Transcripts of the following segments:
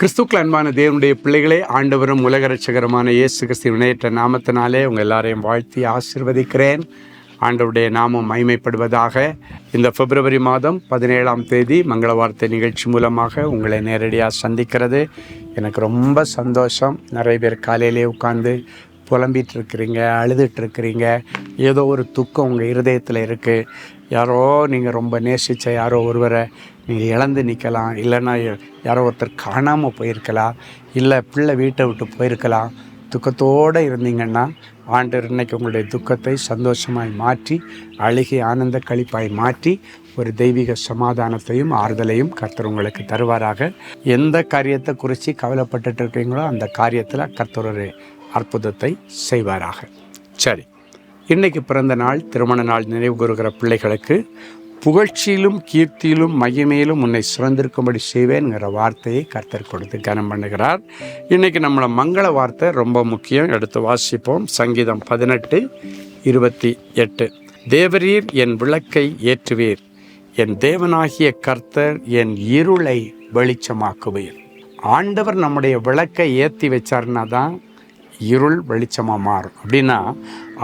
கிறிஸ்துக்கள் அன்பான தேவனுடைய பிள்ளைகளே, ஆண்டவரும் உலக ரட்சகருமான இயேசு கிறிஸ்துவின் இணையற்ற நாமத்தினாலே உங்கள் எல்லாரையும் வாழ்த்தி ஆசீர்வதிக்கிறேன். ஆண்டவருடைய நாமம் மகிமைப்படுவதாக. இந்த பிப்ரவரி மாதம் 17ஆம் தேதி மங்கள வார்த்தை நிகழ்ச்சி மூலமாக உங்களை நேரடியாக சந்திக்கிறது எனக்கு ரொம்ப சந்தோஷம். நிறைய பேர் காலையிலே உட்காந்து புலம்பிகிட்டு இருக்கிறீங்க, அழுதுகிட்ருக்கிறீங்க. ஏதோ ஒரு துக்கம் உங்கள் இருதயத்தில் இருக்குது. யாரோ நீங்கள் ரொம்ப நேசித்த யாரோ ஒருவரை நீங்கள் இழந்து நிற்கலாம், இல்லைன்னா யாரோ ஒருத்தர் காணாமல் போயிருக்கலாம், இல்லை பிள்ளை வீட்டை விட்டு போயிருக்கலாம். துக்கத்தோடு இருந்தீங்கன்னா ஆண்டவர் இன்னைக்கு உங்களுடைய துக்கத்தை சந்தோஷமாய் மாற்றி, அழுகி ஆனந்த களிப்பாய் மாற்றி, ஒரு தெய்வீக சமாதானத்தையும் ஆறுதலையும் கர்த்தர் உங்களுக்கு தருவாராக. எந்த காரியத்தை குறித்து கவலைப்பட்டுட்டு இருக்கீங்களோ அந்த காரியத்தில் கர்த்தர் ஒரு அற்புதத்தை செய்வாராக. சரி, இன்றைக்கு பிறந்த நாள், திருமண நாள் நினைவு கூறுகிற பிள்ளைகளுக்கு புகழ்ச்சியிலும் கீர்த்தியிலும் மகிமையிலும் உன்னை சுரந்திருக்கும்படி செய்வேன்கிற வார்த்தையை கர்த்தர் கொடுத்து கனம் பண்ணுகிறார். இன்றைக்கி நம்மளை மங்கள வார்த்தை ரொம்ப முக்கியம். எடுத்து வாசிப்போம். சங்கீதம் 18:28. தேவரீர் என் விளக்கை ஏற்றுவீர், என் தேவனாகிய கர்த்தர் என் இருளை வெளிச்சமாக்குவீர். ஆண்டவர் நம்முடைய விளக்கை ஏற்றி வச்சார்னா தான் இருள் வெளிச்சமாக மாறும். அப்படின்னா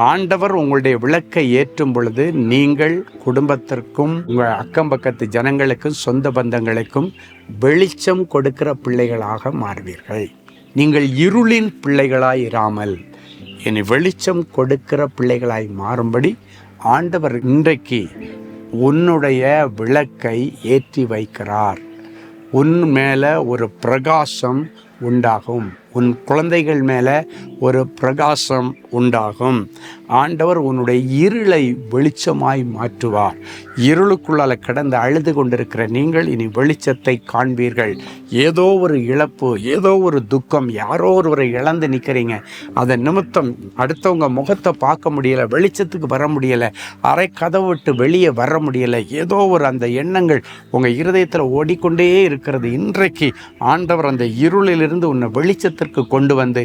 ஆண்டவர் உங்களுடைய விளக்கை ஏற்றும் பொழுது நீங்கள் குடும்பத்திற்கும் உங்கள் அக்கம் பக்கத்து ஜனங்களுக்கும் சொந்த பந்தங்களுக்கும் வெளிச்சம் கொடுக்கிற பிள்ளைகளாக மாறுவீர்கள். நீங்கள் இருளின் பிள்ளைகளாய் இராமல் இனி வெளிச்சம் கொடுக்கிற பிள்ளைகளாய் மாறும்படி ஆண்டவர் இன்றைக்கு உன்னுடைய விளக்கை ஏற்றி வைக்கிறார். உன் மேலே ஒரு பிரகாசம் உண்டாகும், உன் குழந்தைகள் மேலே ஒரு பிரகாசம் உண்டாகும். ஆண்டவர் உன்னுடைய இருளை வெளிச்சமாய் மாற்றுவார். இருளுக்குள்ளால் கடந்து அழுது கொண்டிருக்கிற நீங்கள் இனி வெளிச்சத்தை காண்பீர்கள். ஏதோ ஒரு இழப்பு, ஏதோ ஒரு துக்கம், யாரோ ஒருவரை இழந்து நிற்கிறீங்க. அதன் நிமித்தம் அடுத்தவங்க முகத்தை பார்க்க முடியலை, வெளிச்சத்துக்கு வர முடியலை, அரை கதவை விட்டு வெளியே வர முடியலை. ஏதோ ஒரு அந்த எண்ணங்கள் உங்கள் இருதயத்தில் ஓடிக்கொண்டே இருக்கிறது. இன்றைக்கு ஆண்டவர் அந்த இருளிலிருந்து உன்னை வெளிச்சத்திற்கு கொண்டு வந்து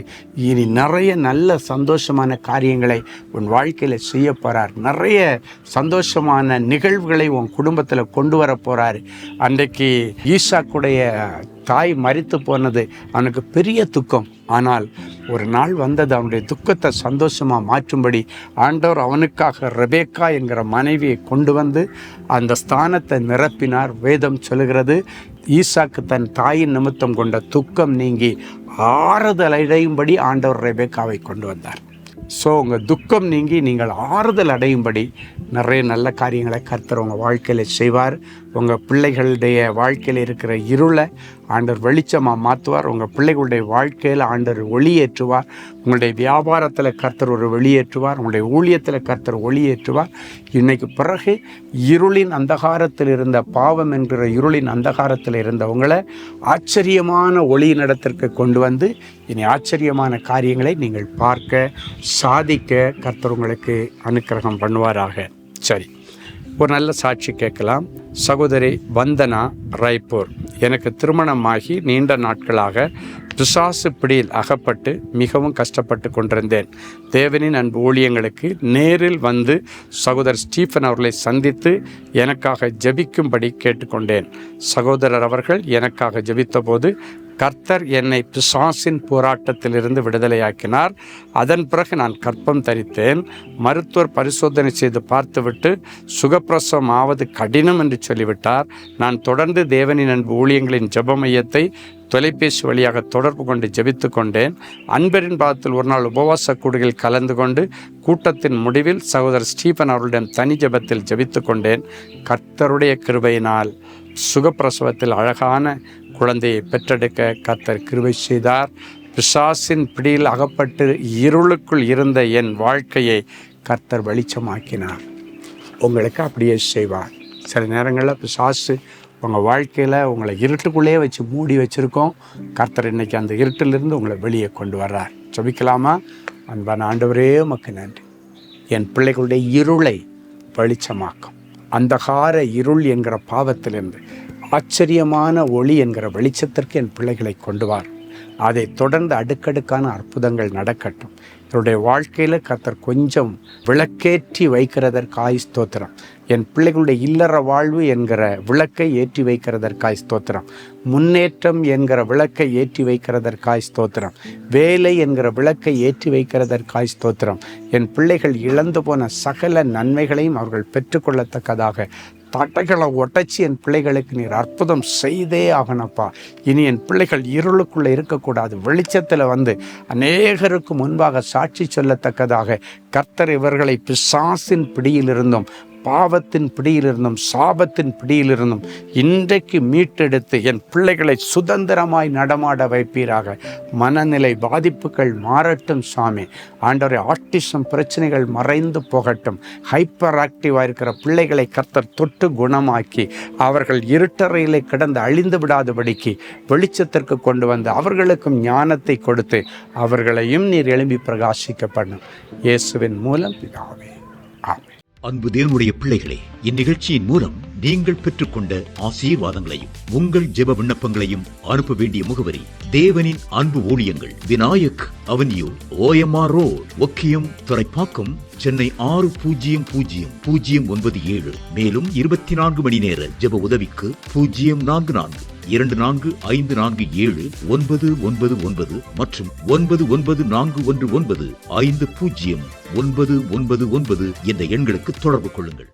இனி நிறைய நல்ல சந்தோஷமான காரியங்களை உன் வாழ்க்கையில் செய்ய போகிறார். நிறைய சந்தோஷமான நிகழ்வுகளை உன் குடும்பத்தில் கொண்டு வர போகிறார். அன்றைக்கு ஈசாக்குடைய தாய் மரித்து போனது அவனுக்கு பெரிய துக்கம். ஆனால் ஒரு நாள் வந்தது அவனுடைய துக்கத்தை சந்தோஷமாக மாற்றும்படி ஆண்டவர் அவனுக்காக ரெபேக்கா என்கிற மனைவியை கொண்டு வந்து அந்த ஸ்தானத்தை நிரப்பினார். வேதம் சொல்லுகிறது, ஈசாக்கு தன் தாயின் நிமித்தம் கொண்ட துக்கம் நீங்கி ஆறுதல் அடையும்படி ஆண்டவர் ரெபேக்காவை கொண்டு வந்தார். ஸோ உங்கள் துக்கம் நீங்கி நீங்கள் ஆறுதல் அடையும்படி நிறைய நல்ல காரியங்களை கர்த்தர் உங்கள் வாழ்க்கையில் செய்வார். உங்கள் பிள்ளைகளுடைய வாழ்க்கையில் இருக்கிற இருளை ஆண்டவர் வெளிச்சமாக மாற்றுவார். உங்கள் பிள்ளைகளுடைய வாழ்க்கையில் ஆண்டவர் ஒளியேற்றுவார். உங்களுடைய வியாபாரத்தில் கர்த்தர் ஒரு வெளியேற்றுவார். உங்களுடைய ஊழியத்தில் கர்த்தர் ஒளியேற்றுவார். இன்னைக்கு பிறகு இருளின் அந்தகாரத்தில் இருந்த, பாவம் என்கிற இருளின் அந்தகாரத்தில் இருந்தவங்களை ஆச்சரியமான ஒளியினிடத்திற்கு கொண்டு வந்து இனி ஆச்சரியமான காரியங்களை நீங்கள் பார்க்க, சாதிக்க கர்த்தர் உங்களுக்கு அனுக்கிரகம் பண்ணுவாராக. சரி, ஒரு நல்ல சாட்சி கேட்கலாம். சகோதரி வந்தனா, ராய்ப்பூர். எனக்கு திருமணமாகி நீண்ட நாட்களாக பிசாசு பிடியில் அகப்பட்டு மிகவும் கஷ்டப்பட்டு கொண்டிருந்தேன். தேவனின் அன்பு ஊழியங்களுக்கு நேரில் வந்து சகோதரர் ஸ்டீஃபன் அவர்களை சந்தித்து எனக்காக ஜெபிக்கும்படி கேட்டுக்கொண்டேன். சகோதரர் அவர்கள் எனக்காக ஜெபித்த போது கர்த்தர் என்னை பிசாசின் போராட்டத்திலிருந்து விடுதலையாக்கினார். அதன் பிறகு நான் கர்ப்பம் தரித்தேன். மருத்துவர் பரிசோதனை செய்து பார்த்துவிட்டு சுகப்பிரசவம் ஆவது கடினம் என்று சொல்லிவிட்டார். நான் தொடர்ந்து தேவனின் அன்பு ஊழியங்களின் ஜெப மையத்தை தொலைபேசி வழியாக தொடர்பு கொண்டு ஜெபித்து கொண்டேன். அன்பரின் பாதத்தில் ஒரு நாள் உபவாச கூடுகையில் கலந்து கொண்டு கூட்டத்தின் முடிவில் சகோதரர் ஸ்டீஃபன் அவர்களிடம் தனி ஜெபத்தில் ஜெபித்து கொண்டேன். கர்த்தருடைய கிருபையினால் சுகப்பிரசவத்தில் அழகான குழந்தையை பெற்றெடுக்க கர்த்தர் கிருபை செய்தார். பிசாசின் பிடியில் அகப்பட்டு இருளுக்குள் இருந்த என் வாழ்க்கையை கர்த்தர் வெளிச்சமாக்கினார். உங்களுக்கு அப்படியே செய்வார். சில நேரங்களில் பிசாசு உங்கள் வாழ்க்கையில் உங்களை இருட்டுக்குள்ளேயே வச்சு மூடி வச்சுருக்கோம். கர்த்தர் இன்றைக்கி அந்த இருட்டிலிருந்து உங்களை வெளியே கொண்டு வர்றார். ஜெபிக்கலாமா? அன்பான ஆண்டவரே, உமக்கு நன்றி. என் பிள்ளைகளுடைய இருளை வெளிச்சமாக்கும். அந்தகார இருள் என்கிற பாவத்திலிருந்து ஆச்சரியமான ஒளி என்கிற வெளிச்சத்திற்கு என் பிள்ளைகளை கொண்டு வார். அதை தொடர்ந்து அடுக்கடுக்கான அற்புதங்கள் நடக்கட்டும். அவருடைய வாழ்க்கையில் கர்த்தர் கொஞ்சம் விளக்கேற்றி வைக்கிறதற்காய் ஸ்தோத்திரம். என் பிள்ளைகளுடைய இல்லற வாழ்வு என்கிற விளக்கை ஏற்றி வைக்கிறதற்காய் ஸ்தோத்திரம். முன்னேற்றம் என்கிற விளக்கை ஏற்றி வைக்கிறதற்காய் ஸ்தோத்திரம். வேலை என்கிற விளக்கை ஏற்றி வைக்கிறதற்காய் ஸ்தோத்திரம். என் பிள்ளைகள் இழந்து போன சகல நன்மைகளையும் அவர்கள் பெற்றுக்கொள்ளத்தக்கதாக தட்டைகளை உடைச்சி என் பிள்ளைகளுக்கு நீர் அற்புதம் செய்தே ஆகணப்பா. இனி என் பிள்ளைகள் இருளுக்குள்ளே இருக்கக்கூடாது, வெளிச்சத்தில் வந்து அநேகருக்கு முன்பாக சாட்சி சொல்லத்தக்கதாக கர்த்தர் இவர்களை பிசாசின் பிடியிலிருந்தும் பாவத்தின் பிடியிலிருந்தும் சாபத்தின் பிடியிலிருந்தும் இன்றைக்கு மீட்டெடுத்து என் பிள்ளைகளை சுதந்திரமாய் நடமாட வைப்பீராக. மனநிலை பாதிப்புகள் மாறட்டும் சாமி. ஆண்டவரே, ஆட்டிசம் பிரச்சனைகள் மறைந்து போகட்டும். ஹைப்பர் ஆக்டிவாக இருக்கிற பிள்ளைகளை கர்த்தர் தொட்டு குணமாக்கி அவர்கள் இருட்டறையிலே கிடந்து அழிந்து விடாதபடிக்கு வெளிச்சத்திற்கு கொண்டு வந்து அவர்களுக்கும் ஞானத்தை கொடுத்து அவர்களையும் நீர் எழும்பி பிரகாசிக்க பண்ணும். இயேசுவின் மூலம் பிதாவே, ஆமென். அன்பு தேவனுடைய பிள்ளைகளே, இந்நிகழ்ச்சியின் மூலம் நீங்கள் பெற்றுக்கொண்ட ஆசீர்வாதங்களையும் உங்கள் ஜெப விண்ணப்பங்களையும் அனுப்ப வேண்டிய முகவரி: தேவனின் அன்பு ஊழியங்கள், Vinayak avenue, OMR road, Okkiyam, Thoraipakkam, Chennai 600097. மேலும் 24 மணி நேர ஜெப உதவிக்கு 044-2454-79999 மற்றும் 9941950999 என்ற எண்களுக்கு தொடர்பு கொள்ளுங்கள்.